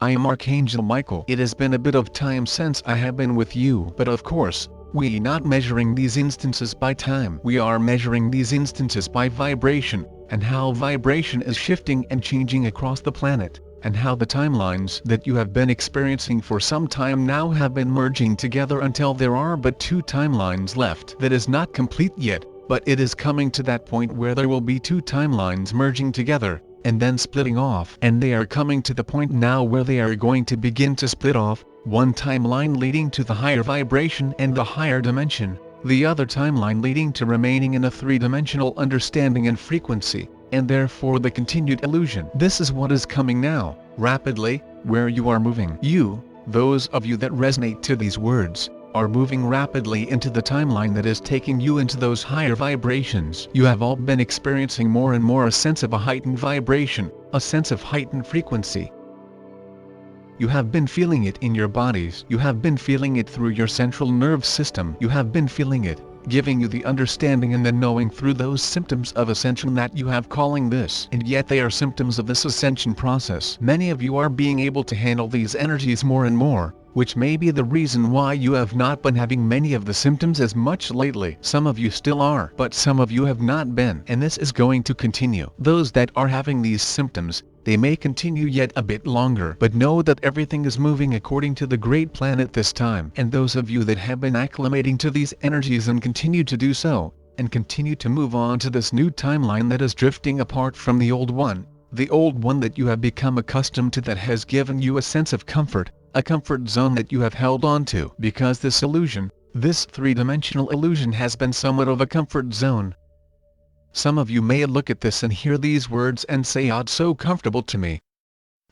I am Archangel Michael. It has been a bit of time since I have been with you, but of course, we are not measuring these instances by time. We are measuring these instances by vibration, and how vibration is shifting and changing across the planet, and how the timelines that you have been experiencing for some time now have been merging together until there are but 2 timelines left. That is not complete yet, but it is coming to that point where there will be 2 timelines merging together, and then splitting off. And they are coming to the point now where they are going to begin to split off, one timeline leading to the higher vibration and the higher dimension, the other timeline leading to remaining in a 3-dimensional understanding and frequency, and therefore the continued illusion. This is what is coming now, rapidly, where you are moving. You, those of you that resonate to these words, are moving rapidly into the timeline that is taking you into those higher vibrations. You have all been experiencing more and more a sense of a heightened vibration, a sense of heightened frequency. You have been feeling it in your bodies. You have been feeling it through your central nerve system. You have been feeling it, giving you the understanding and the knowing through those symptoms of ascension that you have calling this. And yet they are symptoms of this ascension process. Many of you are being able to handle these energies more and more, which may be the reason why you have not been having many of the symptoms as much lately. Some of you still are, but some of you have not been. And this is going to continue. Those that are having these symptoms, they may continue yet a bit longer, but know that everything is moving according to the great plan at this time. And those of you that have been acclimating to these energies and continue to do so, and continue to move on to this new timeline that is drifting apart from the old one that you have become accustomed to, that has given you a sense of comfort, a comfort zone that you have held on to. Because this illusion, this 3-dimensional illusion, has been somewhat of a comfort zone. Some of you may look at this and hear these words and say, "Oh, it's so comfortable to me."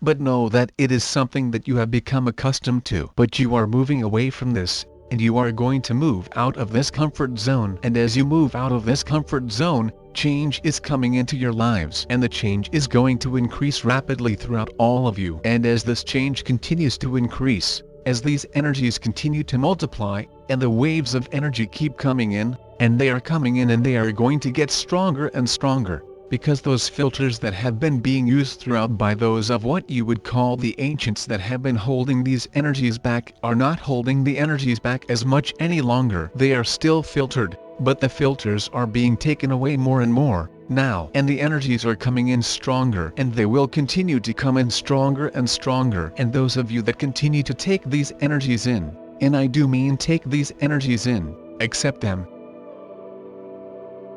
But know that it is something that you have become accustomed to. But you are moving away from this, and you are going to move out of this comfort zone. And as you move out of this comfort zone, change is coming into your lives, and the change is going to increase rapidly throughout all of you. And as this change continues to increase, as these energies continue to multiply, and the waves of energy keep coming in, and they are coming in, and they are going to get stronger and stronger, because those filters that have been being used throughout by those of what you would call the ancients that have been holding these energies back are not holding the energies back as much any longer. They are still filtered, but the filters are being taken away more and more now, and the energies are coming in stronger, and they will continue to come in stronger and stronger. And those of you that continue to take these energies in, and I do mean take these energies in, accept them.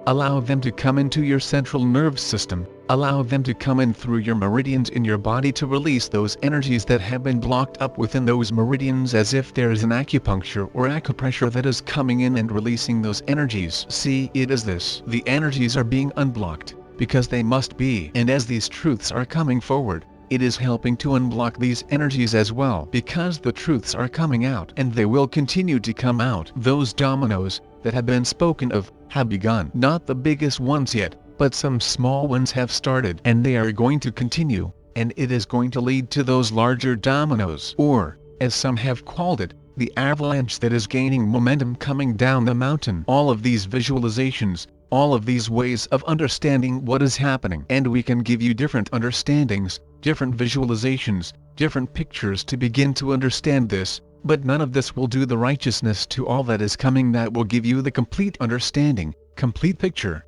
Allow them to come into your central nerve system, allow them to come in through your meridians in your body to release those energies that have been blocked up within those meridians, as if there is an acupuncture or acupressure that is coming in and releasing those energies. See, it is this. The energies are being unblocked, because they must be. And as these truths are coming forward, it is helping to unblock these energies as well, because the truths are coming out, and they will continue to come out. Those dominoes that have been spoken of have begun. Not the biggest ones yet, but some small ones have started, and they are going to continue, and it is going to lead to those larger dominoes, or, as some have called it, the avalanche that is gaining momentum coming down the mountain. All of these visualizations, all of these ways of understanding what is happening, and we can give you different understandings, different visualizations, different pictures to begin to understand this, but none of this will do the righteousness to all that is coming that will give you the complete understanding, complete picture.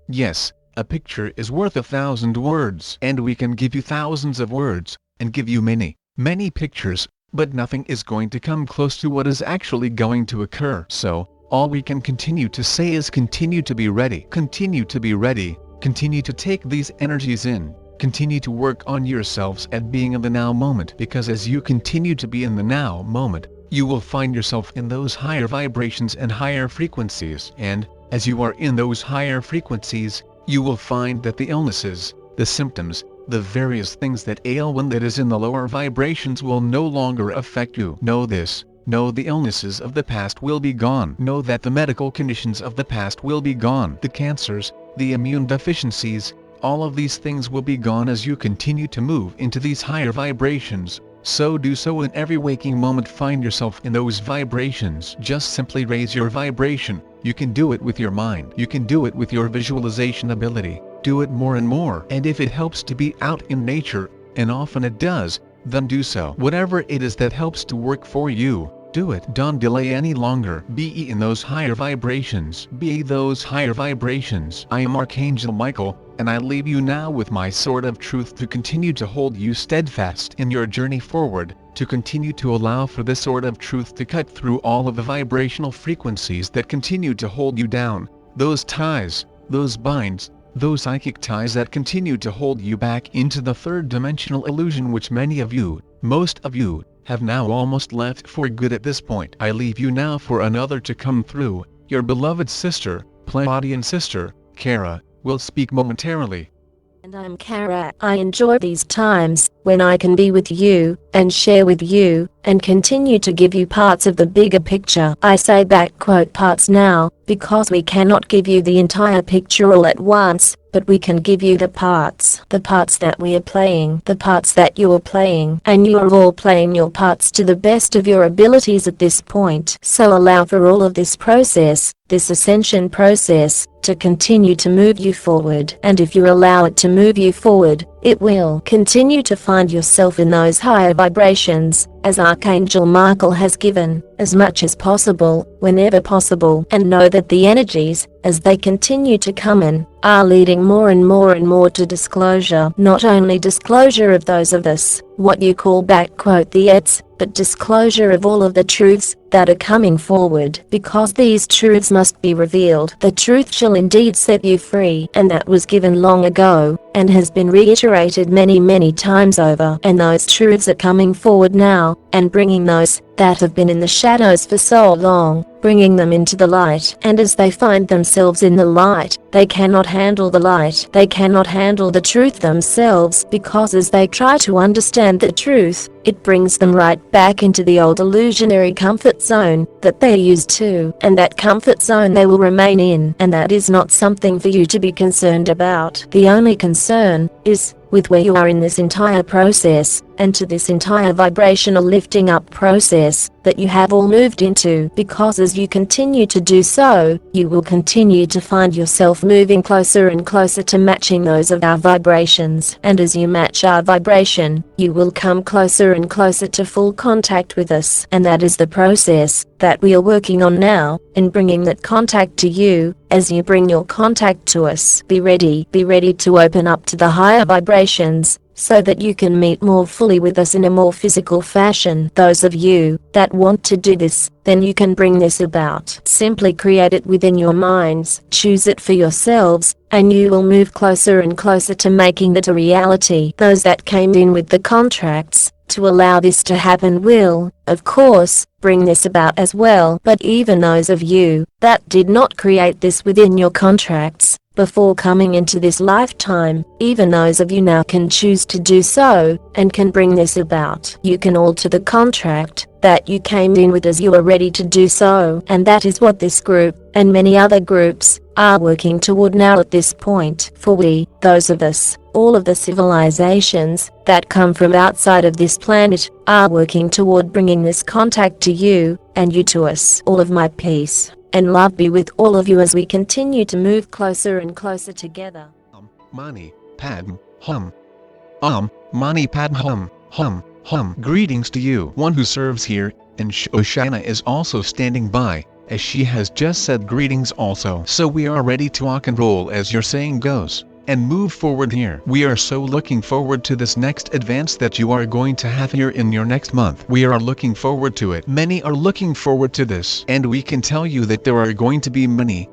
Yes, a picture is worth 1,000 words, and we can give you thousands of words, and give you many, many pictures, but nothing is going to come close to what is actually going to occur. So, all we can continue to say is continue to be ready. Continue to be ready, continue to take these energies in. Continue to work on yourselves at being in the now moment, because as you continue to be in the now moment, you will find yourself in those higher vibrations and higher frequencies. And, as you are in those higher frequencies, you will find that the illnesses, the symptoms, the various things that ail one that is in the lower vibrations will no longer affect you. Know this. Know the illnesses of the past will be gone. Know that the medical conditions of the past will be gone. The cancers, the immune deficiencies, all of these things will be gone as you continue to move into these higher vibrations. So do so in every waking moment. Find yourself in those vibrations. Just simply raise your vibration. You can do it with your mind. You can do it with your visualization ability. Do it more and more. And if it helps to be out in nature, and often it does, then do so. Whatever it is that helps to work for you, do it. Don't delay any longer. Be in those higher vibrations. Be those higher vibrations. I am Archangel Michael, and I leave you now with my sword of truth to continue to hold you steadfast in your journey forward, to continue to allow for the sword of truth to cut through all of the vibrational frequencies that continue to hold you down, those ties, those binds, those psychic ties that continue to hold you back into the third dimensional illusion which many of you, most of you, have now almost left for good at this point. I leave you now for another to come through. Your beloved sister, Pleiadian sister, KaRa, will speak momentarily. And I'm KaRa. I enjoy these times when I can be with you and share with you and continue to give you parts of the bigger picture. I say back quote parts now because we cannot give you the entire picture all at once, but we can give you the parts that we are playing, the parts that you are playing, and you are all playing your parts to the best of your abilities at this point. So allow for all of this process, this ascension process, to continue to move you forward. And if you allow it to move you forward, it will continue to find yourself in those higher vibrations, as Archangel Michael has given, as much as possible, whenever possible. And know that the energies, as they continue to come in, are leading more and more to disclosure. Not only disclosure of those of us, what you call back quote the ets, but disclosure of all of the truths that are coming forward. Because these truths must be revealed. The truth shall indeed set you free, and that was given long ago, and has been reiterated many times over. And those truths are coming forward now, and bringing those that have been in the shadows for so long, bringing them into the light. And as they find themselves in the light, they cannot handle the light. They cannot handle the truth themselves, because as they try to understand the truth, it brings them right back into the old illusionary comfort zone that they're used to. And that comfort zone they will remain in. And that is not something for you to be concerned about. The only concern is with where you are in this entire process, and to this entire vibrational lifting up process that you have all moved into. Because as you continue to do so, you will continue to find yourself moving closer and closer to matching those of our vibrations. And as you match our vibration, you will come closer and closer to full contact with us. And that is the process that we are working on now, in bringing that contact to you. As you bring your contact to us, be ready to open up to the higher vibrations, so that you can meet more fully with us in a more physical fashion. Those of you that want to do this, then you can bring this about. Simply create it within your minds, choose it for yourselves, and you will move closer and closer to making that a reality. Those that came in with the contracts to allow this to happen will, of course, bring this about as well. But even those of you that did not create this within your contracts before coming into this lifetime, even those of you now can choose to do so, and can bring this about. You can alter the contract that you came in with as you are ready to do so. And that is what this group, and many other groups, are working toward now at this point. For we, those of us, all of the civilizations that come from outside of this planet, are working toward bringing this contact to you, and you to us. All of my peace and love be with all of you as we continue to move closer and closer together. Mani, Padme, Hum. Mani Padme Hum. Greetings to you. One who serves here, and Shoshana is also standing by, as she has just said greetings also. So we are ready to rock and roll as your saying goes, and move forward here. We are so looking forward to this next advance that you are going to have here in your next month. We are looking forward to it. Many are looking forward to this. And we can tell you that there are going to be many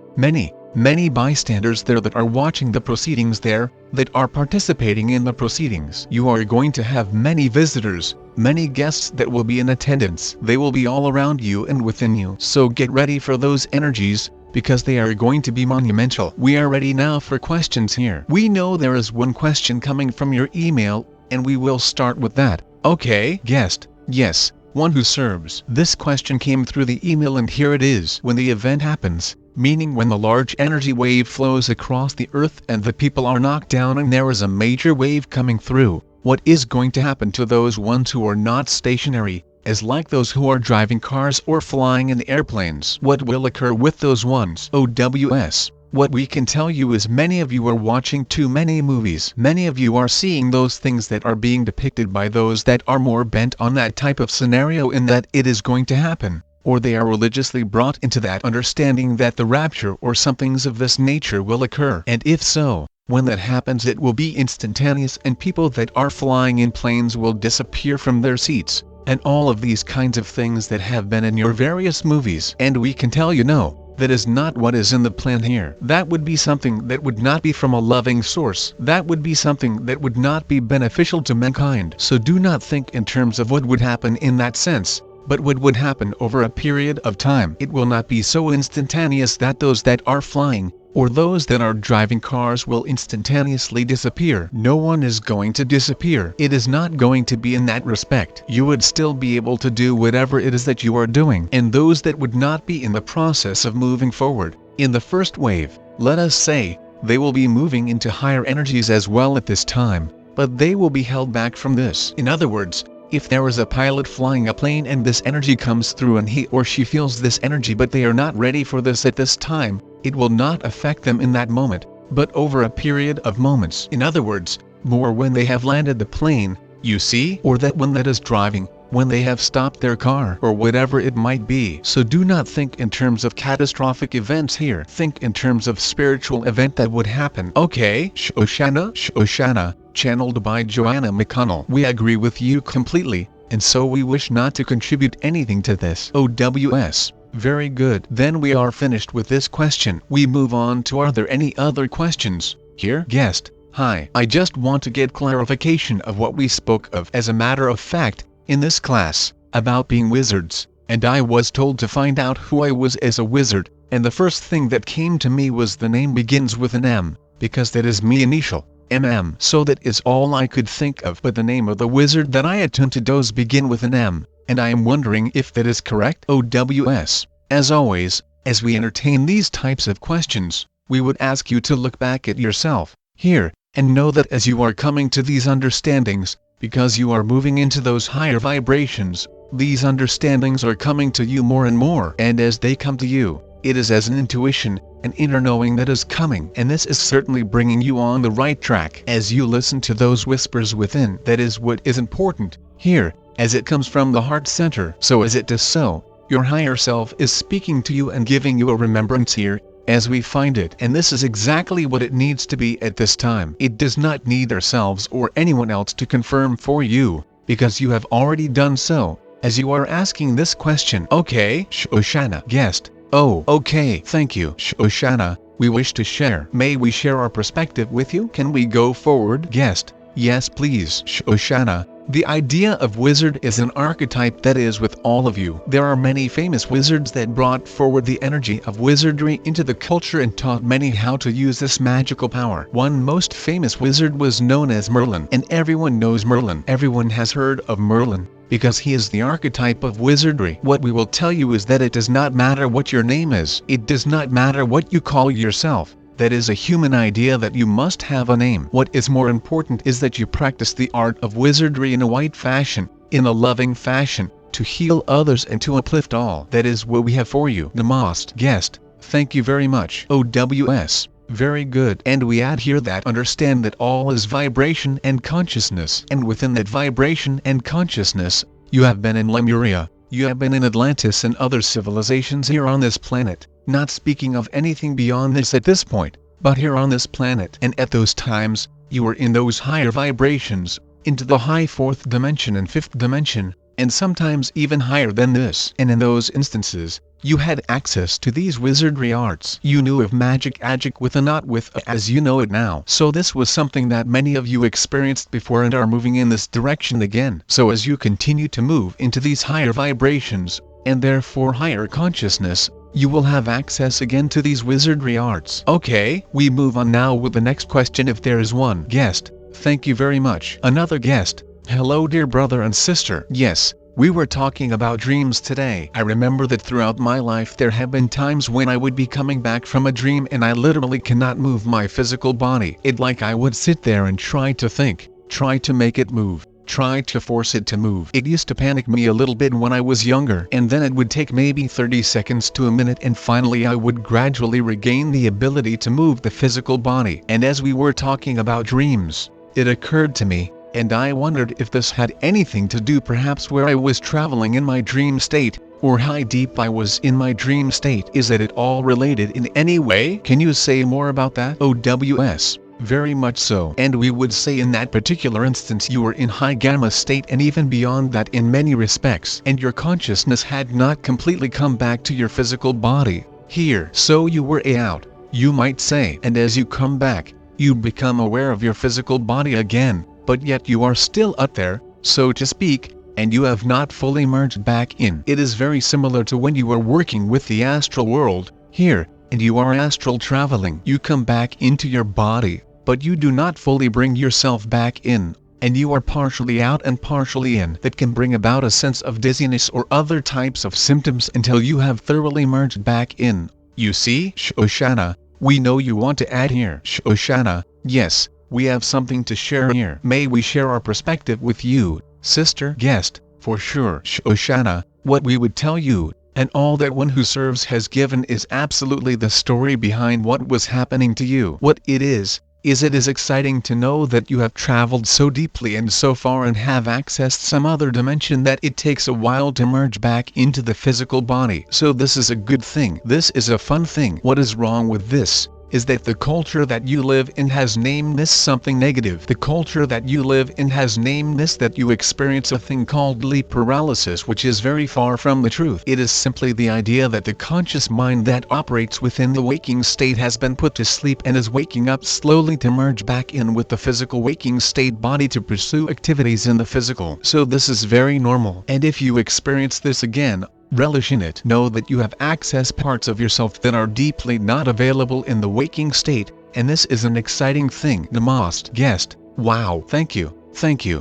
bystanders there that are watching the proceedings there, that are participating in the proceedings. You are going to have many visitors, many guests that will be in attendance. They will be all around you and within you. So get ready for those energies, because they are going to be monumental. We are ready now for questions here. We know there is one question coming from your email, and we will start with that. Okay, guest, yes, one who serves. This question came through the email and here it is. When the event happens, meaning when the large energy wave flows across the earth and the people are knocked down and there is a major wave coming through, what is going to happen to those ones who are not stationary, as like those who are driving cars or flying in airplanes? What will occur with those ones? OWS. What we can tell you is many of you are watching too many movies. Many of you are seeing those things that are being depicted by those that are more bent on that type of scenario in that it is going to happen. Or they are religiously brought into that understanding that the rapture or somethings of this nature will occur. And if so, when that happens it will be instantaneous and people that are flying in planes will disappear from their seats, and all of these kinds of things that have been in your various movies. And we can tell you no, that is not what is in the plan here. That would be something that would not be from a loving source. That would be something that would not be beneficial to mankind. So do not think in terms of what would happen in that sense, but what would happen over a period of time. It will not be so instantaneous that those that are flying, or those that are driving cars will instantaneously disappear. No one is going to disappear. It is not going to be in that respect. You would still be able to do whatever it is that you are doing. And those that would not be in the process of moving forward, in the first wave, let us say, they will be moving into higher energies as well at this time, but they will be held back from this. In other words, if there is a pilot flying a plane and this energy comes through and he or she feels this energy but they are not ready for this at this time, it will not affect them in that moment, but over a period of moments. In other words, more when they have landed the plane, you see, or that one that is driving, when they have stopped their car, or whatever it might be. So do not think in terms of catastrophic events here. Think in terms of spiritual event that would happen. Okay, Shoshana, channeled by Joanna McConnell. We agree with you completely, and so we wish not to contribute anything to this. OWS. Very good. Then we are finished with this question. We move on to are there any other questions? Here, guest. Hi. I just want to get clarification of what we spoke of as a matter of fact, in this class, about being wizards, and I was told to find out who I was as a wizard, and the first thing that came to me was the name begins with an M, because that is me initial. MM. So that is all I could think of, but the name of the wizard that I attend to does begin with an M, and I am wondering if that is correct. OWS. As always, as we entertain these types of questions, we would ask you to look back at yourself, here, and know that as you are coming to these understandings, because you are moving into those higher vibrations, these understandings are coming to you more and more, and as they come to you, it is as an intuition, an inner knowing that is coming, and this is certainly bringing you on the right track. As you listen to those whispers within, that is what is important, here, as it comes from the heart center. So as it is so, your higher self is speaking to you and giving you a remembrance here, as we find it. And this is exactly what it needs to be at this time. It does not need ourselves or anyone else to confirm for you, because you have already done so, as you are asking this question. Okay, Shoshana. Guest. Oh, okay. Thank you, Shoshana. We wish to share. May we share our perspective with you? Can we go forward? Guest. Yes, please, Shoshana. The idea of wizard is an archetype that is with all of you. There are many famous wizards that brought forward the energy of wizardry into the culture and taught many how to use this magical power. One most famous wizard was known as Merlin, and everyone knows Merlin. Everyone has heard of Merlin, because he is the archetype of wizardry. What we will tell you is that it does not matter what your name is. It does not matter what you call yourself. That is a human idea that you must have a name. What is more important is that you practice the art of wizardry in a white fashion, in a loving fashion, to heal others and to uplift all. That is what we have for you. Namaste. Guest. Thank you very much. OWS. Very good. And we add here that understand that all is vibration and consciousness. And within that vibration and consciousness, you have been in Lemuria, you have been in Atlantis and other civilizations here on this planet. Not speaking of anything beyond this at this point, but here on this planet. And at those times, you were in those higher vibrations, into the high fourth dimension and fifth dimension, and sometimes even higher than this. And in those instances, you had access to these wizardry arts. You knew of magic with a not with a as you know it now. So this was something that many of you experienced before and are moving in this direction again. So as you continue to move into these higher vibrations, and therefore higher consciousness, you will have access again to these wizardry arts. Okay, we move on now with the next question if there is one. Guest. Thank you very much. Another guest. Hello dear brother and sister. Yes, we were talking about dreams today. I remember that throughout my life there have been times when I would be coming back from a dream and I literally cannot move my physical body. It like I would sit there and try to think, try to make it move, try to force it to move. It used to panic me a little bit when I was younger, and then it would take maybe 30 seconds to a minute, and finally I would gradually regain the ability to move the physical body. And as we were talking about dreams, it occurred to me, and I wondered if this had anything to do perhaps where I was traveling in my dream state, or how deep I was in my dream state. Is it at all related in any way? Can you say more about that? OWS. Very much so. And we would say in that particular instance you were in high gamma state, and even beyond that in many respects, and your consciousness had not completely come back to your physical body here. So you were out, you might say, and as you come back, you become aware of your physical body again, but yet you are still up there, so to speak, and you have not fully merged back in. It is very similar to when you are working with the astral world here, and you are astral traveling. You come back into your body, but you do not fully bring yourself back in, and you are partially out and partially in. That can bring about a sense of dizziness or other types of symptoms until you have thoroughly merged back in. You see, Shoshana, we know you want to add here. Shoshana, yes, we have something to share here. May we share our perspective with you, sister guest? For sure. Shoshana, what we would tell you, and all that one who serves has given, is absolutely the story behind what was happening to you. What it is it is exciting to know that you have traveled so deeply and so far and have accessed some other dimension that it takes a while to merge back into the physical body. So this is a good thing. This is a fun thing. What is wrong with this is that the culture that you live in has named this something negative. The culture that you live in has named this that you experience a thing called sleep paralysis, which is very far from the truth. It is simply the idea that the conscious mind that operates within the waking state has been put to sleep and is waking up slowly to merge back in with the physical waking state body to pursue activities in the physical. So this is very normal, and if you experience this again, relish in it. Know that you have access parts of yourself that are deeply not available in the waking state, and this is an exciting thing. Namaste guest. Wow, thank you,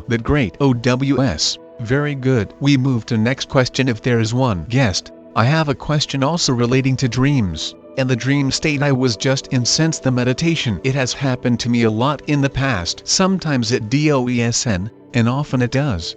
that great. OWS, very good. We move to next question if there is one. Guest, I have a question also relating to dreams, and the dream state I was just in since the meditation. It has happened to me a lot in the past. Sometimes it DOESN, and often it does.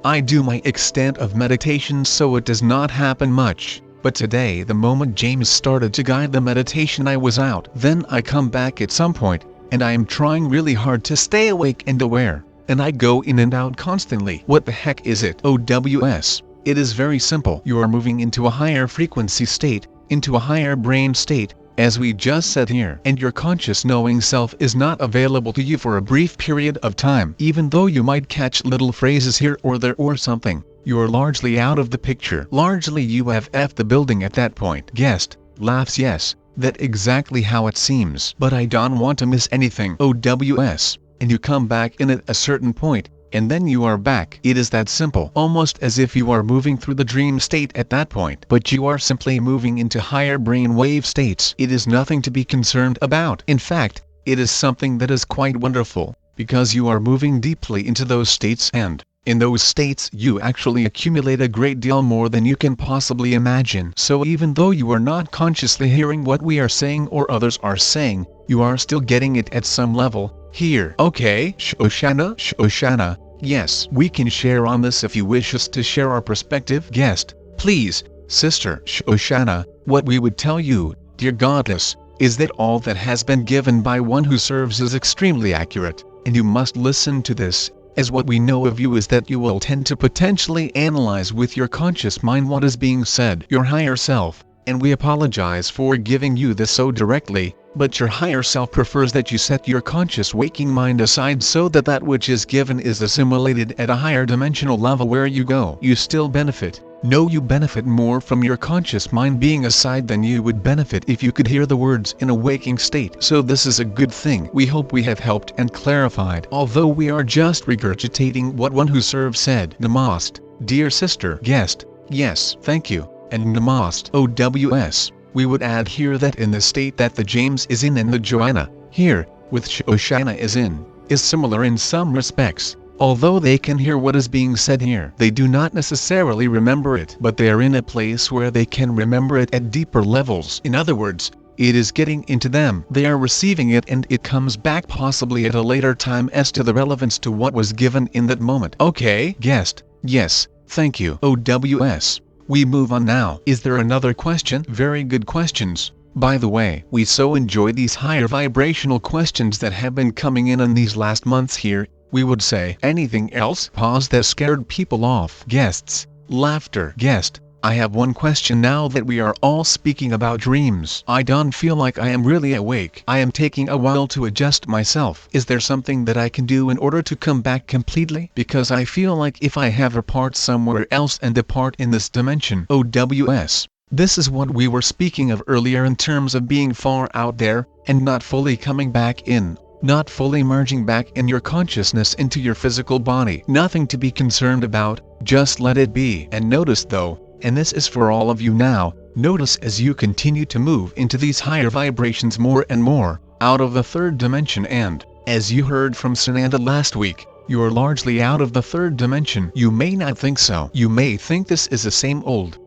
I do my extent of meditation, so it does not happen much. But today, the moment James started to guide the meditation, I was out. Then I come back at some point, and I am trying really hard to stay awake and aware, and I go in and out constantly. What the heck is it? OWS. It is very simple. You are moving into a higher frequency state, into a higher brain state, as we just said here, and your conscious knowing self is not available to you for a brief period of time. Even though you might catch little phrases here or there or something, you are largely out of the picture. Largely you have F'd the building at that point. Guest, laughs. Yes, that exactly how it seems. But I don't want to miss anything. OWS, and you come back in at a certain point, and then you are back. It is that simple. Almost as if you are moving through the dream state at that point. But you are simply moving into higher brain wave states. It is nothing to be concerned about. In fact, it is something that is quite wonderful, because you are moving deeply into those states, and in those states you actually accumulate a great deal more than you can possibly imagine. So even though you are not consciously hearing what we are saying or others are saying, you are still getting it at some level here. Okay, Shoshana, yes, we can share on this if you wish us to share our perspective. Guest, please, sister Shoshana. What we would tell you, dear goddess, is that all that has been given by one who serves is extremely accurate, and you must listen to this, as what we know of you is that you will tend to potentially analyze with your conscious mind what is being said. Your higher self, and we apologize for giving you this so directly, but your higher self prefers that you set your conscious waking mind aside so that that which is given is assimilated at a higher dimensional level. Where you go, you still benefit. No, you benefit more from your conscious mind being aside than you would benefit if you could hear the words in a waking state. So this is a good thing. We hope we have helped and clarified, although we are just regurgitating what one who serves said. Namaste, dear sister guest. Yes, thank you, and Namaste. OWS. We would add here that in the state that the James is in and the Joanna, here, with Shoshana is similar in some respects. Although they can hear what is being said here, they do not necessarily remember it, but they are in a place where they can remember it at deeper levels. In other words, It is getting into them. They are receiving it and it comes back possibly at a later time as to the relevance to what was given in that moment. Okay, guest. Yes, thank you. OWS. We move on now. Is there another question? Very good questions. By the way, we so enjoy these higher vibrational questions that have been coming in these last months here. We would say anything else? Pause that scared people off. Guests. Laughter. Guest. I have one question now that we are all speaking about dreams. I don't feel like I am really awake. I am taking a while to adjust myself. Is there something that I can do in order to come back completely? Because I feel like if I have a part somewhere else and a part in this dimension. OWS. This is what we were speaking of earlier in terms of being far out there, and not fully coming back in. Not fully merging back in your consciousness into your physical body. Nothing to be concerned about, just let it be. And notice though, and this is for all of you now, notice as you continue to move into these higher vibrations more and more, out of the third dimension, and, as you heard from Sananda last week, you are largely out of the third dimension. You may not think so. You may think this is the same old,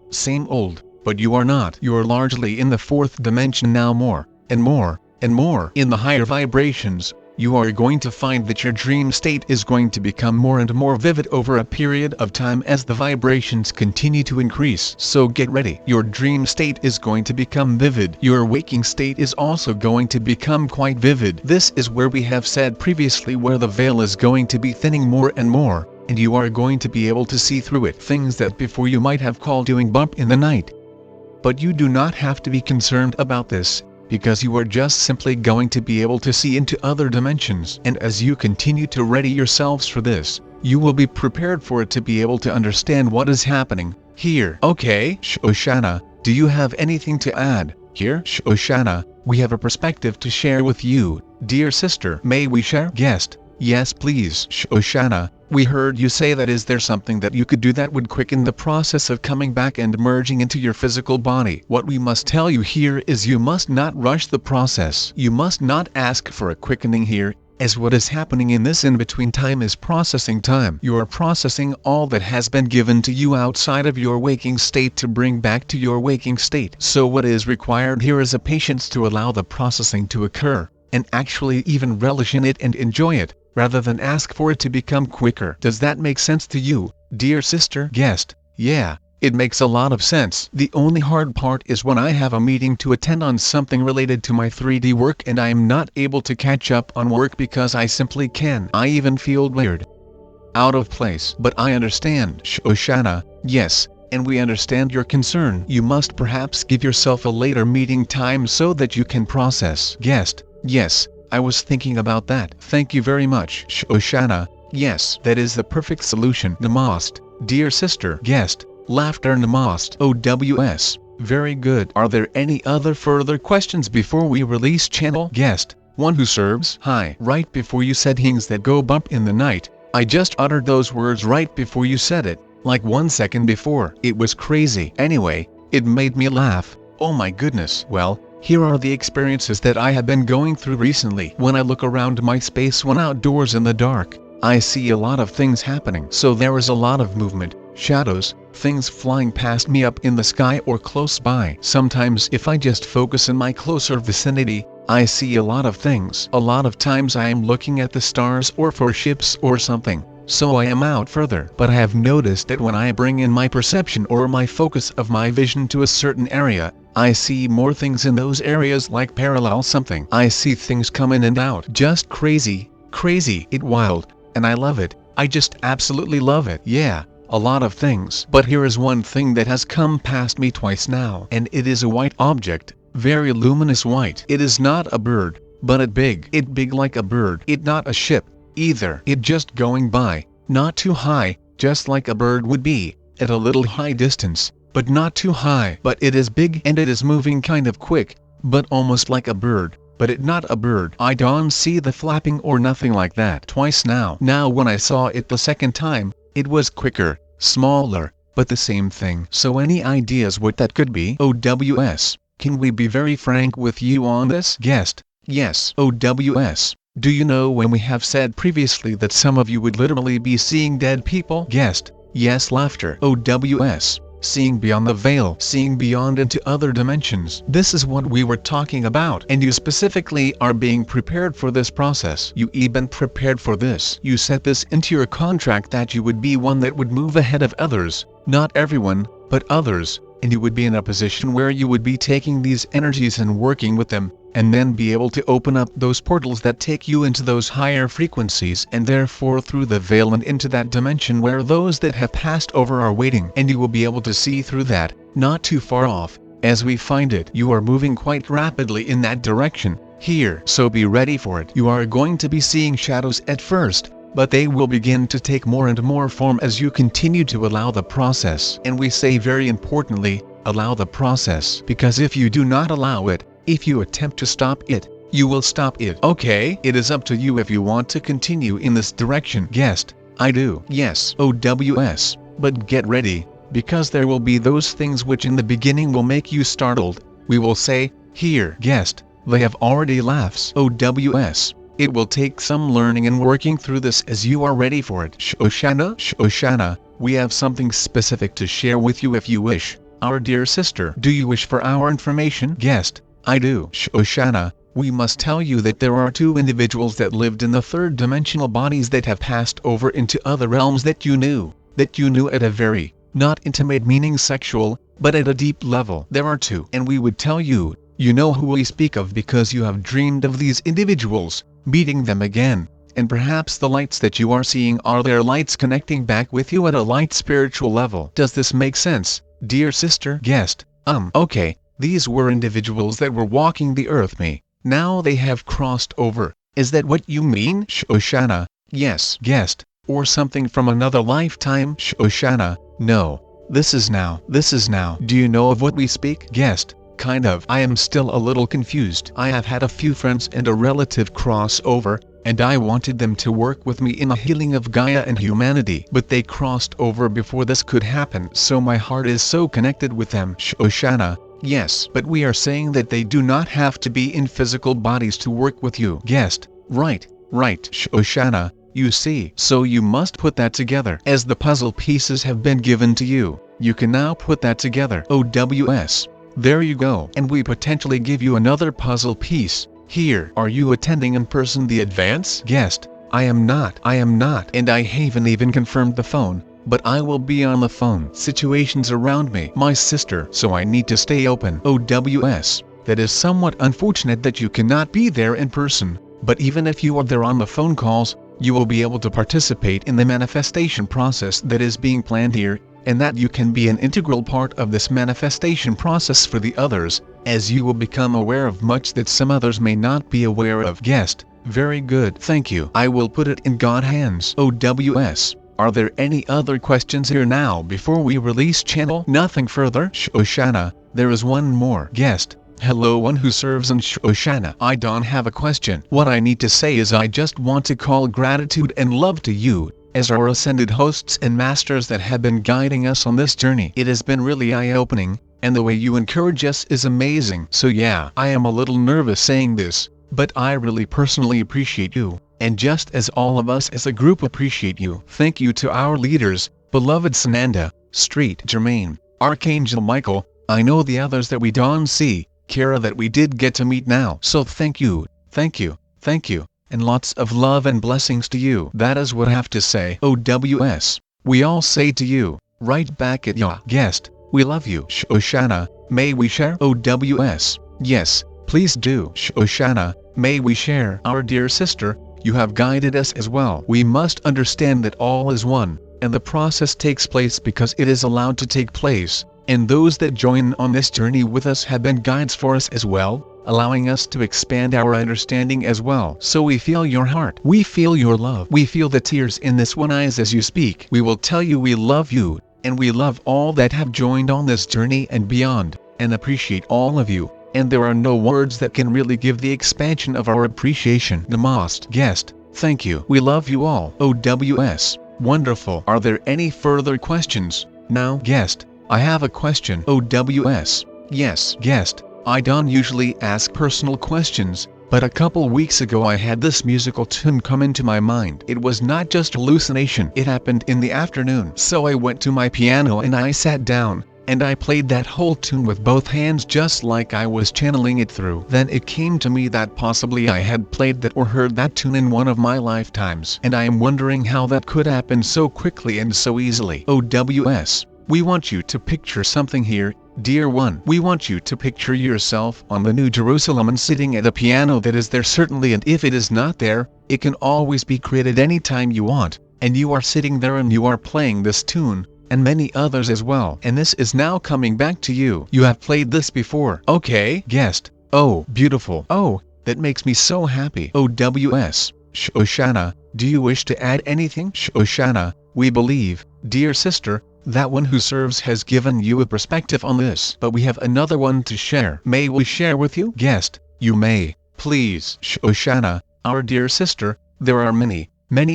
but you are not. You are largely in the fourth dimension now, more, and more, and more. In the higher vibrations, you are going to find that your dream state is going to become more and more vivid over a period of time as the vibrations continue to increase. So get ready. Your dream state is going to become vivid. Your waking state is also going to become quite vivid. This is where we have said previously where the veil is going to be thinning more and more, and you are going to be able to see through it. Things that before you might have called doing bump in the night. But you do not have to be concerned about this, because you are just simply going to be able to see into other dimensions. And as you continue to ready yourselves for this, you will be prepared for it to be able to understand what is happening here. Okay, Shoshana, do you have anything to add? Here, Shoshana, we have a perspective to share with you, dear sister. May we share? Guest. Yes please. Shoshana, we heard you say that. Is there something that you could do that would quicken the process of coming back and merging into your physical body? What we must tell you here is you must not rush the process. You must not ask for a quickening here, as what is happening in this in-between time is processing time. You are processing all that has been given to you outside of your waking state to bring back to your waking state. So what is required here is a patience to allow the processing to occur, and actually even relish in it and enjoy it, rather than ask for it to become quicker. Does that make sense to you, dear sister? Guest. Yeah, it makes a lot of sense. The only hard part is when I have a meeting to attend on something related to my 3D work and I am not able to catch up on work because I simply can. I even feel weird, out of place. But I understand, Shoshana. Yes, and we understand your concern. You must perhaps give yourself a later meeting time so that you can process. Guest. Yes, I was thinking about that. Thank you very much, Shoshana. Yes, that is the perfect solution. Namaste, dear sister. Guest. Laughter. Namaste. OWS. Very good. Are there any other further questions before we release channel? Guest. One who serves. Hi. Right before you said things that go bump in the night, I just uttered those words right before you said it, like 1 second before. It was crazy. Anyway, it made me laugh. Oh my goodness. Well, here are the experiences that I have been going through recently. When I look around my space when outdoors in the dark, I see a lot of things happening. So there is a lot of movement, shadows, things flying past me up in the sky or close by. Sometimes if I just focus in my closer vicinity, I see a lot of things. A lot of times I am looking at the stars or for ships or something, so I am out further. But I have noticed that when I bring in my perception or my focus of my vision to a certain area, I see more things in those areas, like parallel something. I see things come in and out. Just crazy, it wild, and I love it. I just absolutely love it. Yeah, a lot of things. But here is one thing that has come past me twice now, and it is a white object, very luminous white. It is not a bird, but it big like a bird. It not a ship, either. It just going by, not too high, just like a bird would be, at a little high distance, but not too high. But it is big and it is moving kind of quick, but almost like a bird, but it not a bird. I don't see the flapping or nothing like that. Twice now. Now when I saw it the second time, it was quicker, smaller, but the same thing. So any ideas what that could be? OWS, can we be very frank with you on this? Guest. Yes. OWS, do you know when we have said previously that some of you would literally be seeing dead people? Guest. Yes. Laughter. OWS, seeing beyond the veil, seeing beyond into other dimensions. This is what we were talking about, and you specifically are being prepared for this process. You even prepared for this. You set this into your contract that you would be one that would move ahead of others, not everyone, but others, and you would be in a position where you would be taking these energies and working with them, and then be able to open up those portals that take you into those higher frequencies and therefore through the veil and into that dimension where those that have passed over are waiting, and you will be able to see through that, not too far off. As we find it, you are moving quite rapidly in that direction, here, so be ready for it. You are going to be seeing shadows at first, but they will begin to take more and more form as you continue to allow the process. And we say very importantly, allow the process, because if you do not allow it, if you attempt to stop it, you will stop it. Okay, it is up to you if you want to continue in this direction. Guest, I do. Yes, OWS, but get ready, because there will be those things which in the beginning will make you startled. We will say, here, guest, they have already laughs. OWS. It will take some learning and working through this as you are ready for it. Shoshana, we have something specific to share with you if you wish. Our dear sister, do you wish for our information? Guest, I do. Shoshana, we must tell you that there are 2 individuals that lived in the 3rd dimensional bodies that have passed over into other realms that you knew at a very, not intimate meaning sexual, but at a deep level. There are 2, and we would tell you, you know who we speak of because you have dreamed of these individuals, meeting them again, and perhaps the lights that you are seeing are their lights connecting back with you at a light spiritual level. Does this make sense, dear sister? Guest, okay. These were individuals that were walking the earth me. Now they have crossed over. Is that what you mean? Shoshana, yes. Guest, or something from another lifetime? Shoshana, no. This is now. Do you know of what we speak? Guest, kind of. I am still a little confused. I have had a few friends and a relative cross over, and I wanted them to work with me in the healing of Gaia and humanity. But they crossed over before this could happen, so my heart is so connected with them. Shoshana, yes, but we are saying that they do not have to be in physical bodies to work with you. Guest, right. Shoshana, you see. So you must put that together. As the puzzle pieces have been given to you, you can now put that together. OWS. There you go. And we potentially give you another puzzle piece. Here. Are you attending in person the advance? Guest, I am not. And I haven't even confirmed the phone. But I will be on the phone. Situations around me, my sister, so I need to stay open. OWS. That is somewhat unfortunate that you cannot be there in person, but even if you are there on the phone calls, you will be able to participate in the manifestation process that is being planned here, and that you can be an integral part of this manifestation process for the others, as you will become aware of much that some others may not be aware of. Guest, very good. Thank you. I will put it in God's hands. OWS. Are there any other questions here now before we release channel? Nothing further. Shoshana, there is one more. Guest, hello, one who serves in Shoshana. I don't have a question. What I need to say is I just want to call gratitude and love to you, as our ascended hosts and masters that have been guiding us on this journey. It has been really eye-opening, and the way you encourage us is amazing. So yeah, I am a little nervous saying this, but I really personally appreciate you. And just as all of us as a group appreciate you. Thank you to our leaders, beloved Sananda, Street Jermaine, Archangel Michael. I know the others that we don't see, KaRa that we did get to meet now. So thank you, and lots of love and blessings to you. That is what I have to say. OWS, we all say to you, right back at ya. Guest, we love you. Shoshana, may we share? OWS, yes, please do. Shoshana, may we share? Our dear sister, you have guided us as well. We must understand that all is one, and the process takes place because it is allowed to take place, and those that join on this journey with us have been guides for us as well, allowing us to expand our understanding as well. So we feel your heart. We feel your love. We feel the tears in this one eyes as you speak. We will tell you we love you, and we love all that have joined on this journey and beyond, and appreciate all of you. And there are no words that can really give the expansion of our appreciation. Namaste. Guest, thank you. We love you all. OWS, wonderful. Are there any further questions? Now, guest, I have a question. OWS, yes. Guest, I don't usually ask personal questions, but a couple weeks ago I had this musical tune come into my mind. It was not just hallucination. It happened in the afternoon. So I went to my piano and I sat down, and I played that whole tune with both hands just like I was channeling it through. Then it came to me that possibly I had played that or heard that tune in one of my lifetimes, and I am wondering how that could happen so quickly and so easily. OWS, we want you to picture something here, dear one. We want you to picture yourself on the New Jerusalem and sitting at a piano that is there certainly, and if it is not there, it can always be created anytime you want, and you are sitting there and you are playing this tune, and many others as well. And this is now coming back to you. You have played this before. Okay, guest. Oh, beautiful. Oh, that makes me so happy. OWS. Shoshana, do you wish to add anything? Shoshana, we believe, dear sister, that one who serves has given you a perspective on this. But we have another one to share. May we share with you? Guest, you may. Please. Shoshana, our dear sister, there are many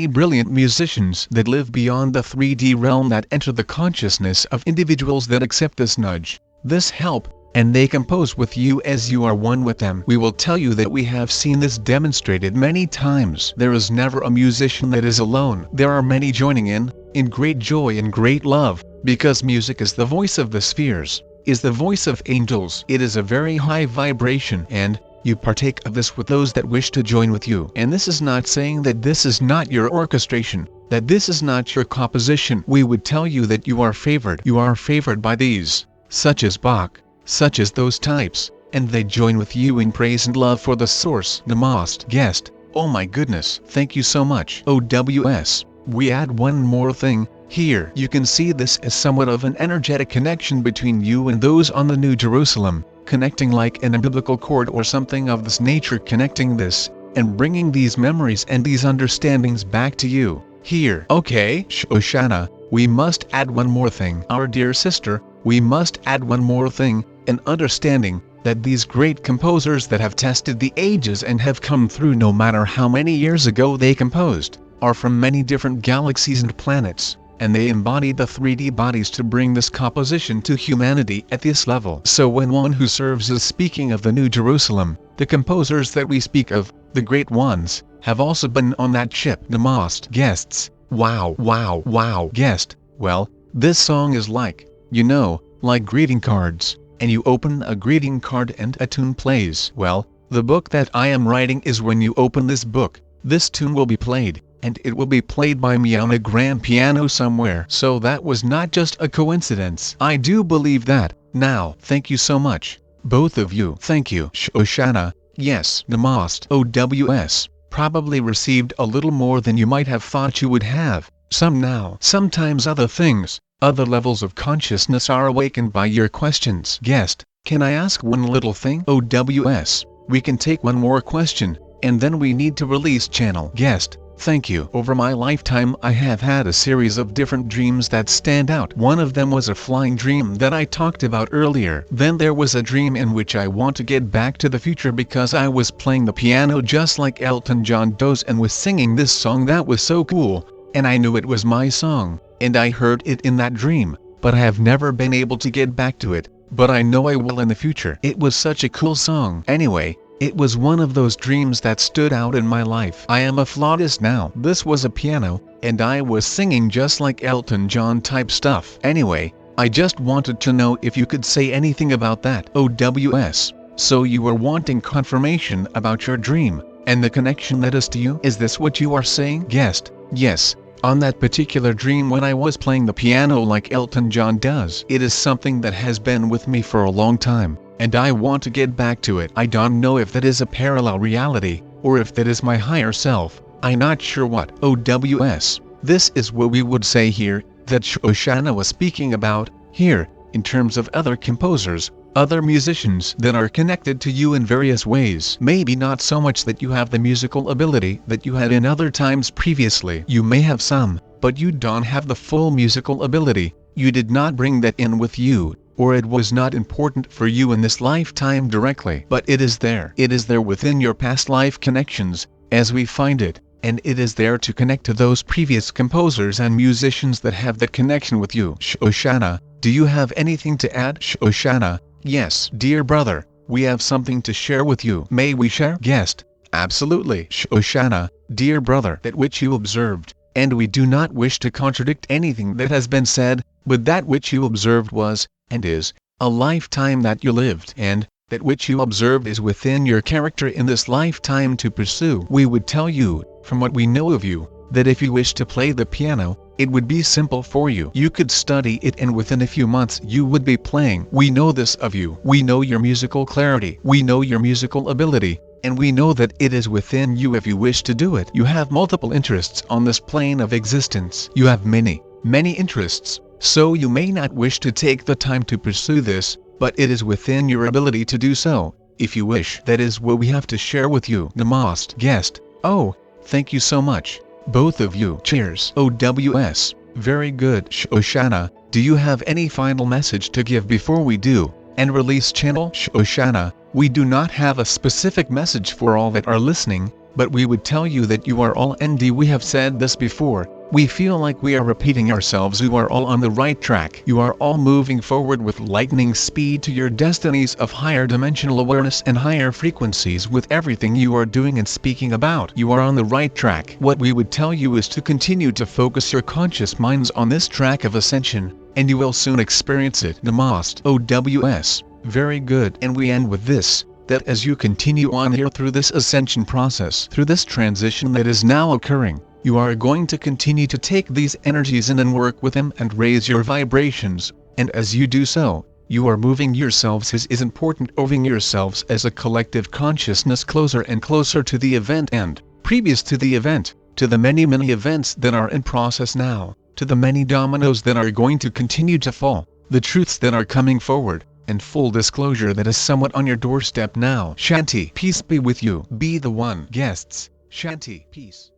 brilliant musicians that live beyond the 3D realm that enter the consciousness of individuals that accept this nudge, this help, and they compose with you as you are one with them. We will tell you that we have seen this demonstrated many times. There is never a musician that is alone. There are many joining in great joy and great love, because music is the voice of the spheres, is the voice of angels. It is a very high vibration, and you partake of this with those that wish to join with you. And this is not saying that this is not your orchestration, that this is not your composition. We would tell you that you are favored. You are favored by these, such as Bach, such as those types, and they join with you in praise and love for the source. Namaste. Guest, oh my goodness, thank you so much. OWS, we add one more thing. Here you can see this as somewhat of an energetic connection between you and those on the New Jerusalem, connecting like an umbilical cord or something of this nature, connecting this, and bringing these memories and these understandings back to you. Here. Okay, Shoshana, we must add one more thing. Our dear sister, we must add one more thing, an understanding that these great composers that have tested the ages and have come through no matter how many years ago they composed, are from many different galaxies and planets, and they embodied the 3D bodies to bring this composition to humanity at this level. So when one who serves is speaking of the New Jerusalem, the composers that we speak of, the great ones, have also been on that ship. Namaste. Guests, wow. Guest, well, this song is like, you know, like greeting cards, and you open a greeting card and a tune plays. Well, the book that I am writing is when you open this book, this tune will be played, and it will be played by me on a grand piano somewhere. So that was not just a coincidence. I do believe that. Now, thank you so much, both of you. Thank you. Shoshana, yes. Namaste. OWS, probably received a little more than you might have thought you would have. Some now. Sometimes other things, other levels of consciousness are awakened by your questions. Guest, can I ask one little thing? OWS, we can take one more question, and then we need to release channel. Guest, thank you. Over my lifetime I have had a series of different dreams that stand out. One of them was a flying dream that I talked about earlier. Then there was a dream in which I want to get back to the future because I was playing the piano just like Elton John does and was singing this song that was so cool, and I knew it was my song, and I heard it in that dream, but I have never been able to get back to it, but I know I will in the future. It was such a cool song. Anyway, it was one of those dreams that stood out in my life. I am a flautist now. This was a piano, and I was singing just like Elton John type stuff. Anyway, I just wanted to know if you could say anything about that. OWS, so you were wanting confirmation about your dream, and the connection that is to you? Is this what you are saying? Guest, yes. On that particular dream when I was playing the piano like Elton John does. It is something that has been with me for a long time, and I want to get back to it. I don't know if that is a parallel reality, or if that is my higher self. I'm not sure what. OWS, this is what we would say here, that Shoshana was speaking about, here, in terms of other composers, other musicians that are connected to you in various ways. Maybe not so much that you have the musical ability that you had in other times previously. You may have some, but you don't have the full musical ability. You did not bring that in with you, or it was not important for you in this lifetime directly. But it is there. It is there within your past life connections, as we find it, and it is there to connect to those previous composers and musicians that have that connection with you. Shoshana, do you have anything to add? Shoshana, yes, dear brother, we have something to share with you. May we share? Guest, absolutely. Shoshana, dear brother, that which you observed, and we do not wish to contradict anything that has been said, but that which you observed was, and is, a lifetime that you lived, and that which you observed is within your character in this lifetime to pursue. We would tell you, from what we know of you, that if you wish to play the piano, it would be simple for you. You could study it and within a few months you would be playing. We know this of you. We know your musical clarity. We know your musical ability. And we know that it is within you if you wish to do it. You have multiple interests on this plane of existence. You have many interests. So you may not wish to take the time to pursue this, but it is within your ability to do so, if you wish. That is what we have to share with you. Namaste, guest. Oh, thank you so much. Both of you. Cheers. OWS. Very good. Shoshana, do you have any final message to give before we do and release channel? Shoshana, we do not have a specific message for all that are listening, but we would tell you that you are all ND. We have said this before. We feel like we are repeating ourselves. You are all on the right track. You are all moving forward with lightning speed to your destinies of higher dimensional awareness and higher frequencies with everything you are doing and speaking about. You are on the right track. What we would tell you is to continue to focus your conscious minds on this track of ascension, and you will soon experience it. Namaste. OWS. Very good. And we end with this, that as you continue on here through this ascension process, through this transition that is now occurring, you are going to continue to take these energies in and work with them and raise your vibrations, and as you do so, you are moving yourselves is important, moving yourselves as a collective consciousness closer and closer to the event and, previous to the event, to the many events that are in process now, to the many dominoes that are going to continue to fall, the truths that are coming forward, and full disclosure that is somewhat on your doorstep now. Shanti, peace be with you. Be the one. Guests, Shanti, peace.